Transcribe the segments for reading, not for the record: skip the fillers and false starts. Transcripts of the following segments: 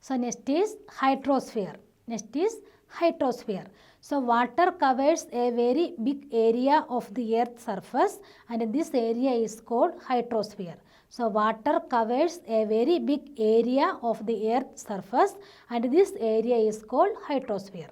So next is hydrosphere. Next is hydrosphere. So water covers a very big area of the earth's surface and this area is called hydrosphere. So water covers a very big area of the earth's surface and this area is called hydrosphere.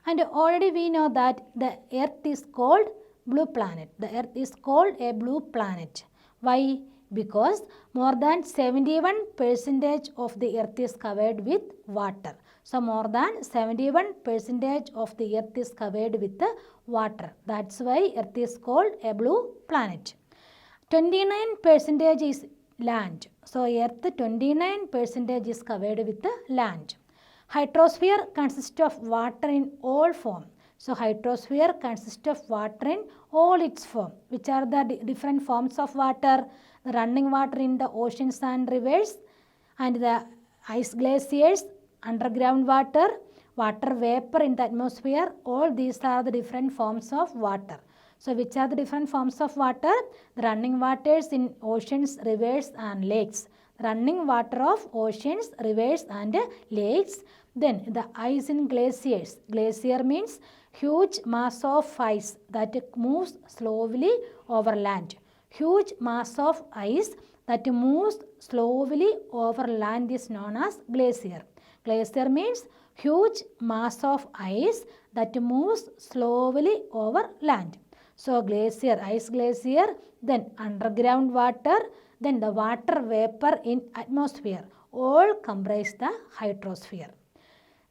And already we know that the earth is called blue planet. The earth is called a blue planet. Why? Because more than 71% of the earth is covered with water. So more than 71% of the earth is covered with water. That's why earth is called a blue planet. 29% is land. So earth 29% is covered with land. Hydrosphere consists of water in all forms. So hydrosphere consists of water in all its form. Which are the different forms of water? The running water in the oceans and rivers, and the ice glaciers, underground water, water vapor in the atmosphere. All these are the different forms of water. So which are the different forms of water? The running waters in oceans, rivers and lakes. Running water of oceans, rivers and lakes. Then the ice in glaciers. Glacier means huge mass of ice that moves slowly over land. Huge mass of ice that moves slowly over land is known as glacier. Glacier means huge mass of ice that moves slowly over land. So glacier, ice glacier, then underground water, then the water vapor in atmosphere, all comprise the hydrosphere.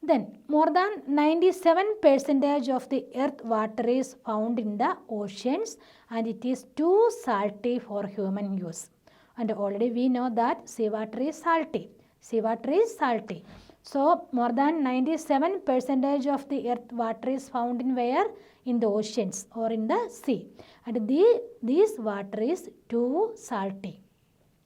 Then more than 97% of the earth water is found in the oceans and it is too salty for human use. And already we know that seawater is salty. Seawater is salty. So more than 97% of the earth water is found in where? In the oceans or in the sea. And this water is too salty.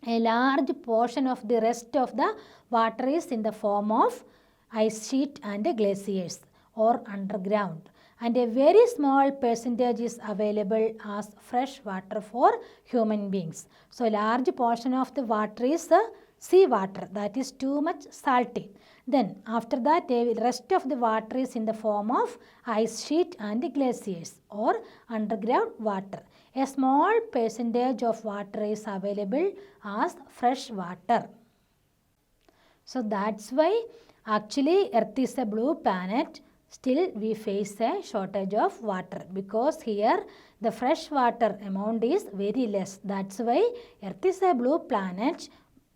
A large portion of the rest of the water is in the form of ice sheet and glaciers or underground, and a very small percentage is available as fresh water for human beings. So a large portion of the water is sea water, that is too much salty. Then after that the rest of the water is in the form of ice sheet and glaciers or underground water. A small percentage of water is available as fresh water. So that's why actually earth is a blue planet, still we face a shortage of water because here the fresh water amount is very less. That's why earth is a blue planet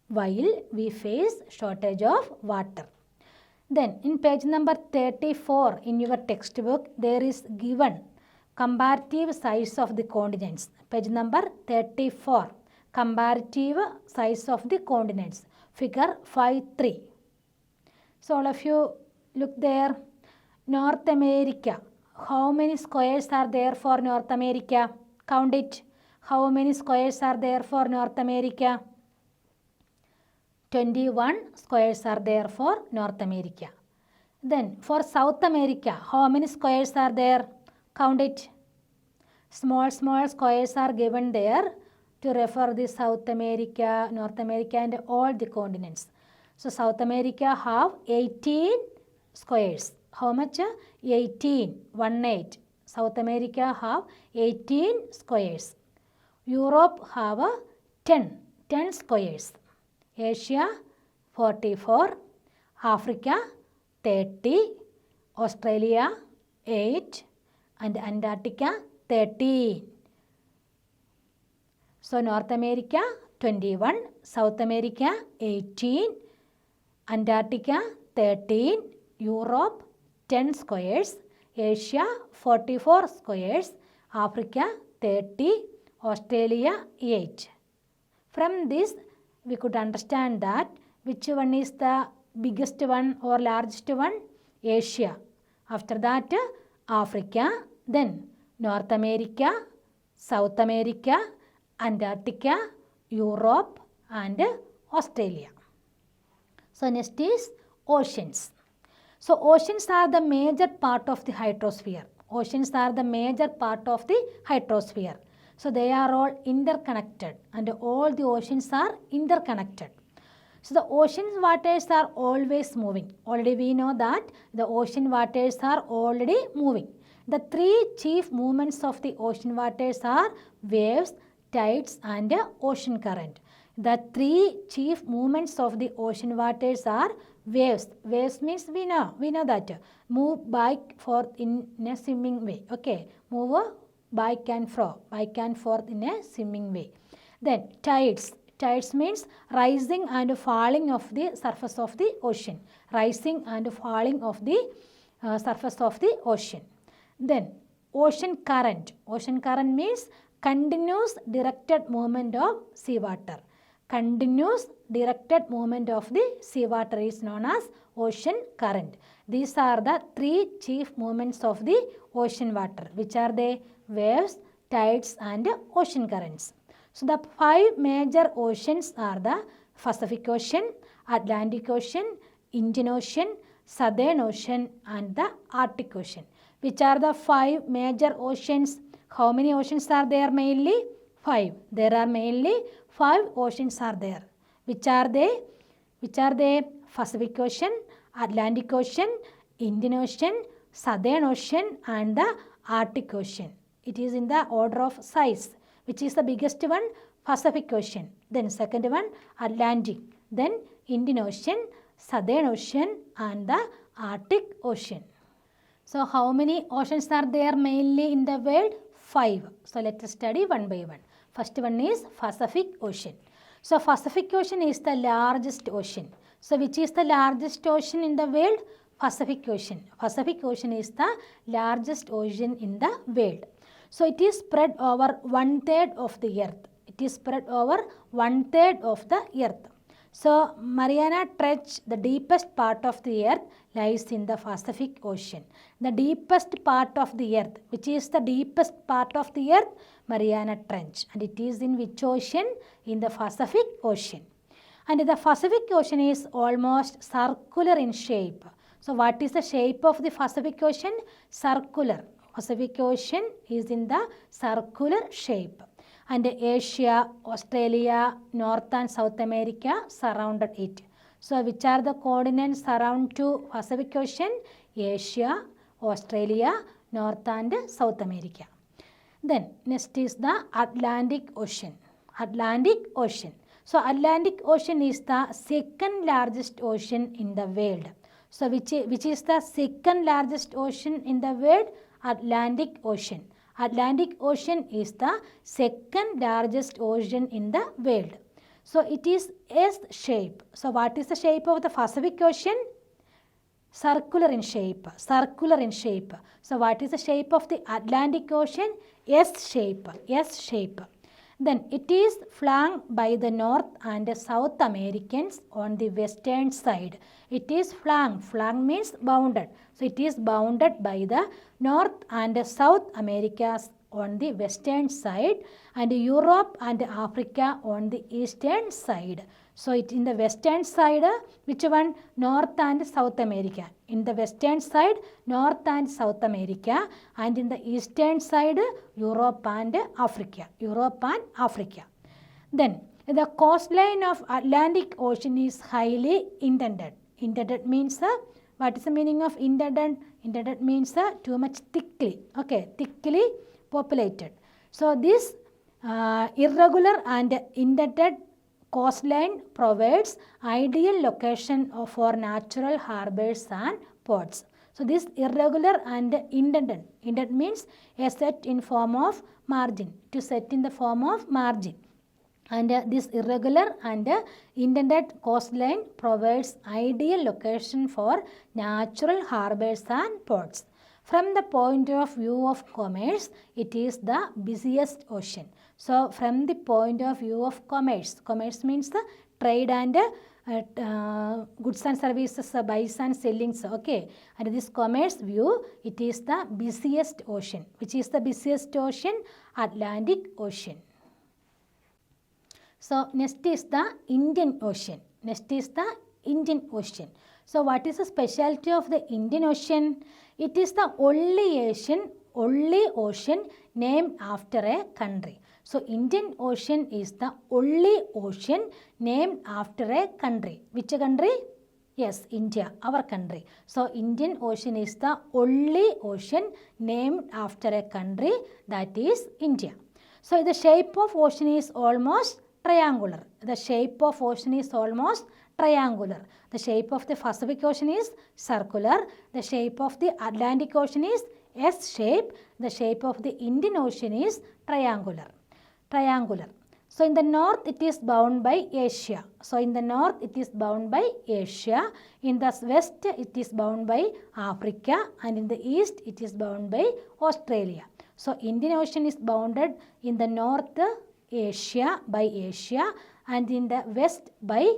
while we face shortage of water. Then in page number 34 in your textbook there is given comparative size of the continents. Page number 34, comparative size of the continents, figure 5.3. So all of you look there. North America. How many squares are there for North America? Count it. How many squares are there for North America? 21 squares are there for North America. Then for South America, how many squares are there? Count it. Small squares are given there to refer the South America, North America and all the continents. So South America have 18 squares. How much? 18. 1/8. South America have 18 squares. Europe have 10 squares. Asia 44. Africa 30. Australia 8. And Antarctica 13. So North America 21. South America 18. Antarctica 13, Europe 10 squares, Asia 44 squares, Africa 30, Australia 8. From this we could understand that which one is the biggest one or largest one? Asia. After that Africa, then North America, South America, Antarctica, Europe and Australia. So next is oceans. So oceans are the major part of the hydrosphere. Oceans are the major part of the hydrosphere. So they are all interconnected and all the oceans are interconnected. So the ocean waters are always moving. Already we know that the ocean waters are already moving. The three chief movements of the ocean waters are waves, tides and ocean current. The three chief movements of the ocean waters are waves. Waves means we know that move back forth in a swimming way. Okay, move back and forth in a swimming way. Then tides. Tides means rising and falling of the surface of the ocean. Rising and falling of the surface of the ocean. Then ocean current. Ocean current means continuous directed movement of seawater. Continuous directed movement of the seawater is known as ocean current. These are the three chief movements of the ocean water. Which are they? Waves, tides and ocean currents. So the five major oceans are the Pacific Ocean, Atlantic Ocean, Indian Ocean, Southern Ocean and the Arctic Ocean. Which are the five major oceans? How many oceans are there mainly? 5. There are mainly 5 oceans are there. Which are they? Pacific Ocean, Atlantic Ocean, Indian Ocean, Southern Ocean and the Arctic Ocean. It is in the order of size. Which is the biggest one? Pacific Ocean. Then second one Atlantic. Then Indian Ocean, Southern Ocean and the Arctic Ocean. So how many oceans are there mainly in the world? 5. So let us study one by one. First one is Pacific Ocean. So Pacific Ocean is the largest ocean. So which is the largest ocean in the world? Pacific Ocean. Pacific Ocean is the largest ocean in the world. So it is spread over 1/3 of the earth. It is spread over 1/3 of the earth. So Mariana Trench, the deepest part of the earth, lies in the Pacific Ocean. The deepest part of the earth. Which is the deepest part of the earth? Mariana Trench. And it is in which ocean? In the Pacific Ocean. And the Pacific Ocean is almost circular in shape. So what is the shape of the Pacific Ocean? Circular. Pacific Ocean is in the circular shape. And Asia, Australia, North and South America surrounded it. So which are the continents surround to Pacific Ocean? Asia, Australia, North and South America. Then next is the Atlantic Ocean. Atlantic Ocean. So Atlantic Ocean is the second largest ocean in the world. So which is the second largest ocean in the world? Atlantic Ocean. Atlantic Ocean is the second largest ocean in the world. So it is S shape. So what is the shape of the Pacific Ocean? Circular in shape. Circular in shape. So what is the shape of the Atlantic Ocean? S shape. S shape. Then it is flanked by the North and South Americans on the western side. It is flanked. Flanked means bounded. So it is bounded by the North and South Americas on the western side and Europe and Africa on the eastern side. So it in the western side, which one? North and South America. In the western side, North and South America, and in the eastern side, Europe and Africa. Europe and Africa. Then the coastline of Atlantic Ocean is highly indented. Indented means what is the meaning of indented? Indented means too much thickly. Okay, thickly populated. So this irregular and indented coastline provides ideal location for natural harbors and ports. So this irregular and indented. Indented means a set in form of margin. To set in the form of margin. And this irregular and indented coastline provides ideal location for natural harbors and ports. From the point of view of commerce, it is the busiest ocean. So from the point of view of commerce, commerce means the trade and goods and services, buys and sellings. Okay, and this commerce view, it is the busiest ocean. Which is the busiest ocean? Atlantic Ocean. So next is the Indian Ocean. Next is the Indian Ocean. So what is the specialty of the Indian Ocean? It is the only ocean named after a country. So Indian Ocean is the only ocean named after a country. Which country? Yes, India, our country. So Indian Ocean is the only ocean named after a country, that is India. So the shape of ocean is almost triangular. The shape of ocean is almost triangular. The shape of the Pacific Ocean is circular. The shape of the Atlantic Ocean is S shape. The shape of the Indian Ocean is triangular. So in the north it is bound by Asia. In the west it is bound by Africa, and in the east it is bound by Australia. So Indian Ocean is bounded in the north Asia by Asia, and in the west by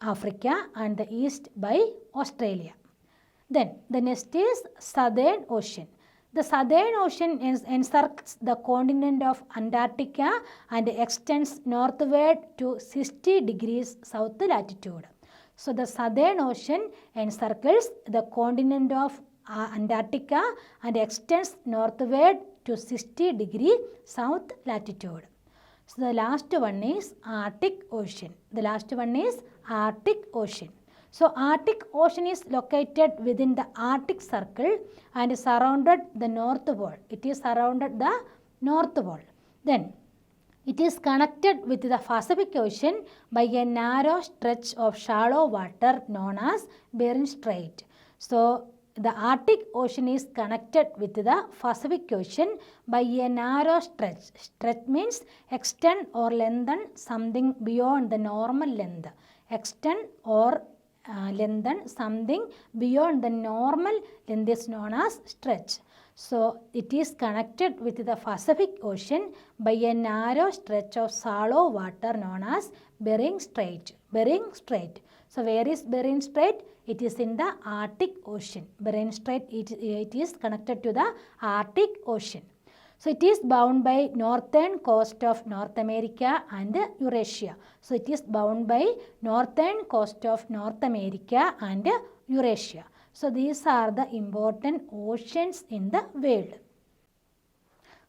Africa, and the east by Australia. Then the next is Southern Ocean. The Southern Ocean encircles the continent of Antarctica and extends northward to 60 degrees south latitude. So the Southern Ocean encircles the continent of Antarctica and extends northward to 60 degree south latitude. So the last one is Arctic Ocean. So Arctic Ocean is located within the Arctic Circle and surrounded the North Pole. Then it is connected with the Pacific Ocean by a narrow stretch of shallow water known as Bering Strait. So the Arctic Ocean is connected with the Pacific Ocean by a narrow stretch. Stretch means extend or lengthen something beyond the normal length. Extend or lengthen something beyond the normal length is known as stretch. So it is connected with the Pacific Ocean by a narrow stretch of shallow water known as Bering Strait. So where is Bering Strait? It is in the Arctic Ocean. Bering Strait, it is connected to the Arctic Ocean. So it is bound by northern coast of North America and Eurasia. So it is bound by northern coast of North America and Eurasia. So these are the important oceans in the world.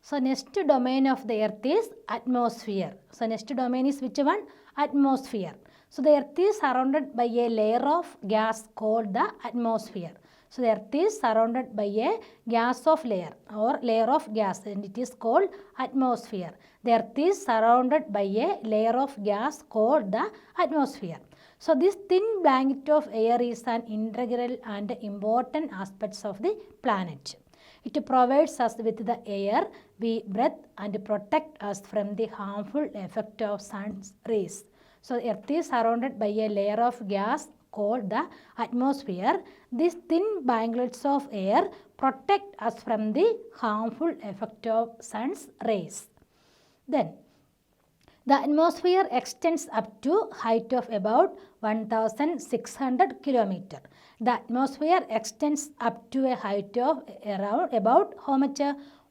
So next domain of the earth is atmosphere. So next domain is which one? Atmosphere. So the earth is surrounded by a layer of gas called the atmosphere. So the earth is surrounded by a gas of layer or layer of gas, and it is called atmosphere. The earth is surrounded by a layer of gas called the atmosphere. So this thin blanket of air is an integral and important aspect of the planet. It provides us with the air we breathe and protect us from the harmful effect of sun's rays. So the earth is surrounded by a layer of gas called the atmosphere. These thin banglets of air protect us from the harmful effect of sun's rays. Then the atmosphere extends up to height of about 1600 km. The atmosphere extends up to a height of around about how much?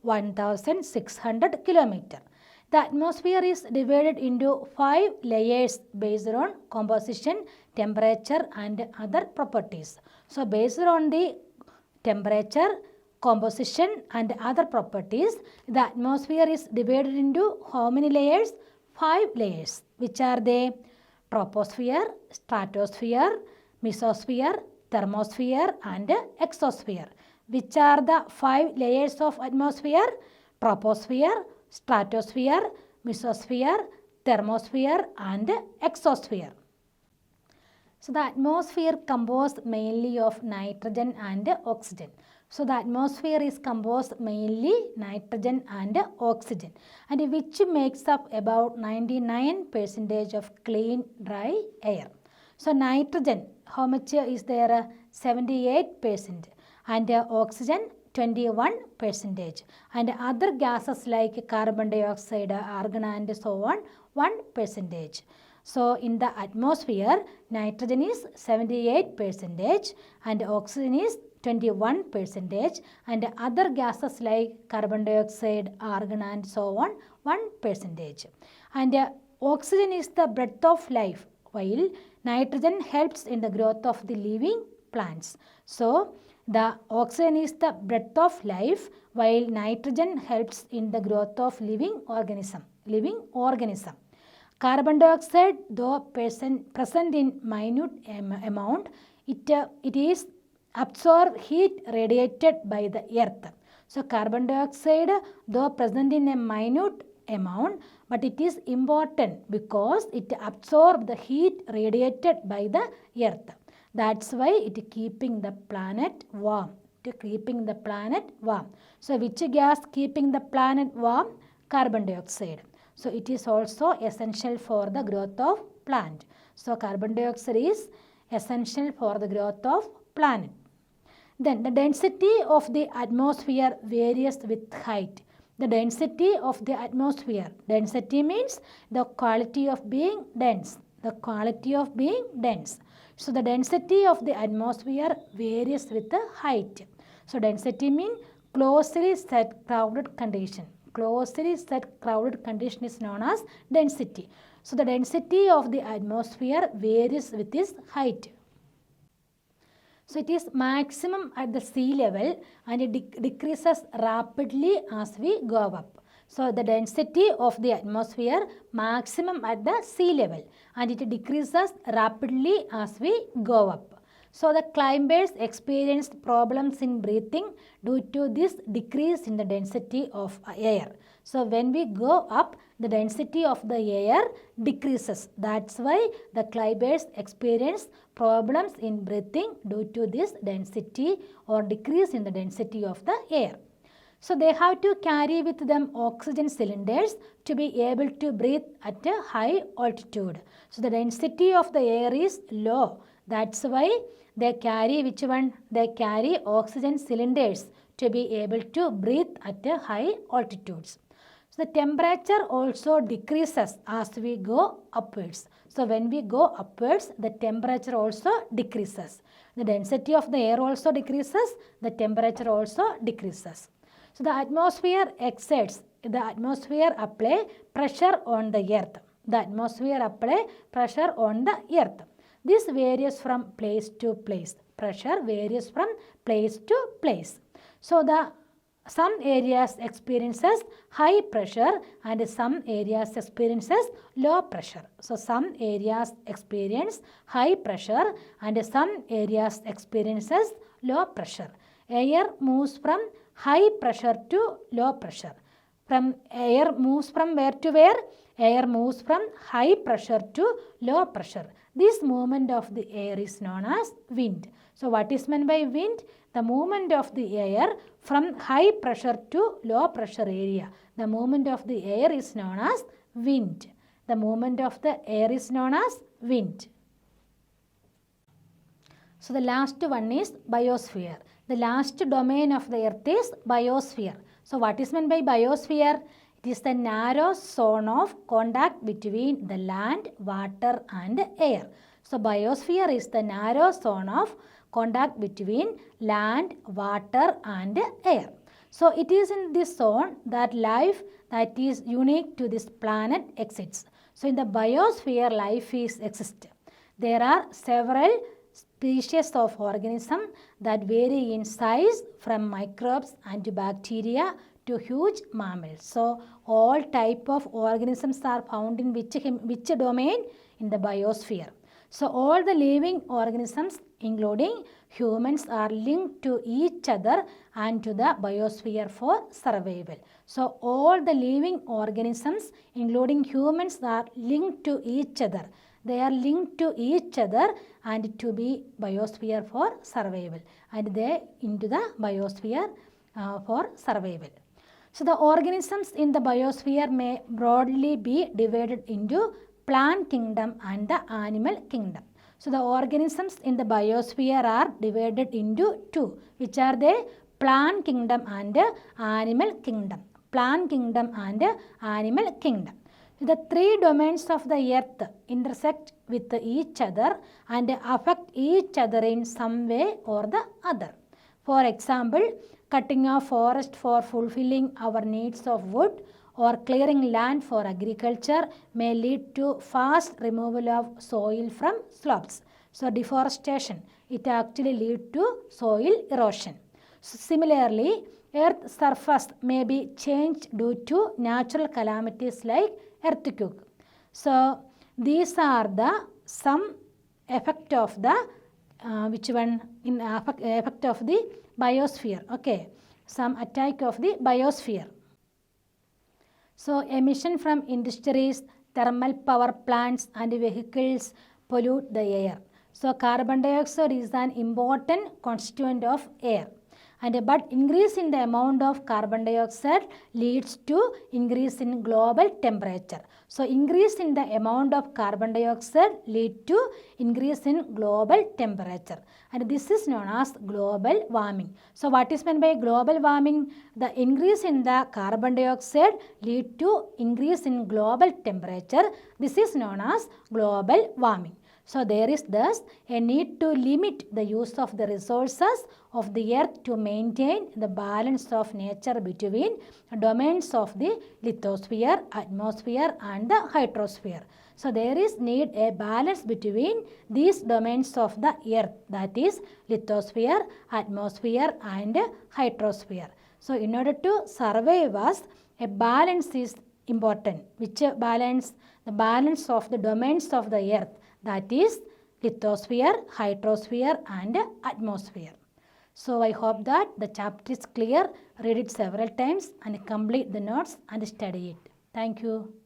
1600 km. The atmosphere is divided into 5 layers based on composition, temperature and other properties. So based on the temperature, composition and other properties, the atmosphere is divided into how many layers? 5 layers. Which are they? Troposphere, stratosphere, mesosphere, thermosphere and exosphere. Which are the 5 layers of atmosphere? Troposphere, stratosphere, mesosphere, thermosphere and exosphere. So the atmosphere composed mainly of nitrogen and oxygen. So the atmosphere is composed mainly nitrogen and oxygen, and which makes up about 99% of clean dry air. So nitrogen, how much is there? 78%, and oxygen 21%, and other gases like carbon dioxide, argon and so on 1%. So in the atmosphere, nitrogen is 78% and oxygen is 21%, and other gases like carbon dioxide, argon and so on 1%. And oxygen is the breath of life, while nitrogen helps in the growth of the living plants. So the oxygen is the breath of life, while nitrogen helps in the growth of living organism. living organism. Carbon dioxide, though present in minute amount, it is absorbed heat radiated by the earth. So carbon dioxide, though present in a minute amount, but it is important because it absorbs the heat radiated by the earth. That's why it keeping the planet warm. Keeping the planet warm. So which gas keeping the planet warm? Carbon dioxide. So it is also essential for the growth of plant. So carbon dioxide is essential for the growth of planet. Then the density of the atmosphere varies with height. The density of the atmosphere. Density means the quality of being dense. The quality of being dense. So the density of the atmosphere varies with the height. So density means closely set crowded condition. Closely set crowded condition is known as density. So the density of the atmosphere varies with its height. So it is maximum at the sea level and it decreases rapidly as we go up. So the density of the atmosphere maximum at the sea level and it decreases rapidly as we go up. So the climbers experienced problems in breathing due to this decrease in the density of air. So when we go up, the density of the air decreases. That's why the climbers experience problems in breathing due to this density or decrease in the density of the air. So they have to carry with them oxygen cylinders to be able to breathe at a high altitude. So the density of the air is low. That's why they carry which one? They carry oxygen cylinders to be able to breathe at a high altitudes. So the temperature also decreases as we go upwards. So when we go upwards, the temperature also decreases. The density of the air also decreases. The temperature also decreases. So the atmosphere exerts. The atmosphere apply pressure on the earth. The atmosphere apply pressure on the earth. This varies from place to place. Pressure varies from place to place. So some areas experiences high pressure and some areas experiences low pressure. So some areas experience high pressure and some areas experiences low pressure. Air moves from high pressure to low pressure. Air moves from where to where? Air moves from high pressure to low pressure. This movement of the air is known as wind. So what is meant by wind? The movement of the air from high pressure to low pressure area. The movement of the air is known as wind. The movement of the air is known as wind. So the last one is biosphere. The last domain of the earth is biosphere. So what is meant by biosphere? It is the narrow zone of contact between the land, water and air. So biosphere is the narrow zone of contact between land, water and air. So it is in this zone that life that is unique to this planet exists. So in the biosphere life exists. There are several species of organisms that vary in size from microbes and bacteria to huge mammals. So all type of organisms are found in which domain? In the biosphere. So all the living organisms including humans are linked to each other and to the biosphere for survival. So all the living organisms including humans are linked to each other. They are linked to each other and to be biosphere for survival and they into the biosphere for survival. So the organisms in the biosphere may broadly be divided into plant kingdom and the animal kingdom. So the organisms in the biosphere are divided into two, which are the plant kingdom and animal kingdom. Plant kingdom and animal kingdom. The three domains of the earth intersect with each other and affect each other in some way or the other. For example, cutting of forest for fulfilling our needs of wood or clearing land for agriculture may lead to fast removal of soil from slopes. So deforestation, it actually leads to soil erosion. So similarly, Earth's surface may be changed due to natural calamities like earthquake. So these are the some effect of the effect of the biosphere. Okay, some attack of the biosphere. So emission from industries, thermal power plants and vehicles pollute the air. So carbon dioxide is an important constituent of air. But increase in the amount of carbon dioxide leads to increase in global temperature. So increase in the amount of carbon dioxide lead to increase in global temperature, and this is known as global warming. So what is meant by global warming? The increase in the carbon dioxide lead to increase in global temperature. This is known as global warming. So there is thus a need to limit the use of the resources of the earth to maintain the balance of nature between domains of the lithosphere, atmosphere and the hydrosphere. So there is need a balance between these domains of the earth, that is lithosphere, atmosphere and hydrosphere. So in order to survive us, a balance is important. Which balance? The balance of the domains of the earth, that is lithosphere, hydrosphere and atmosphere. So I hope that the chapter is clear. Read it several times and complete the notes and study it. Thank you.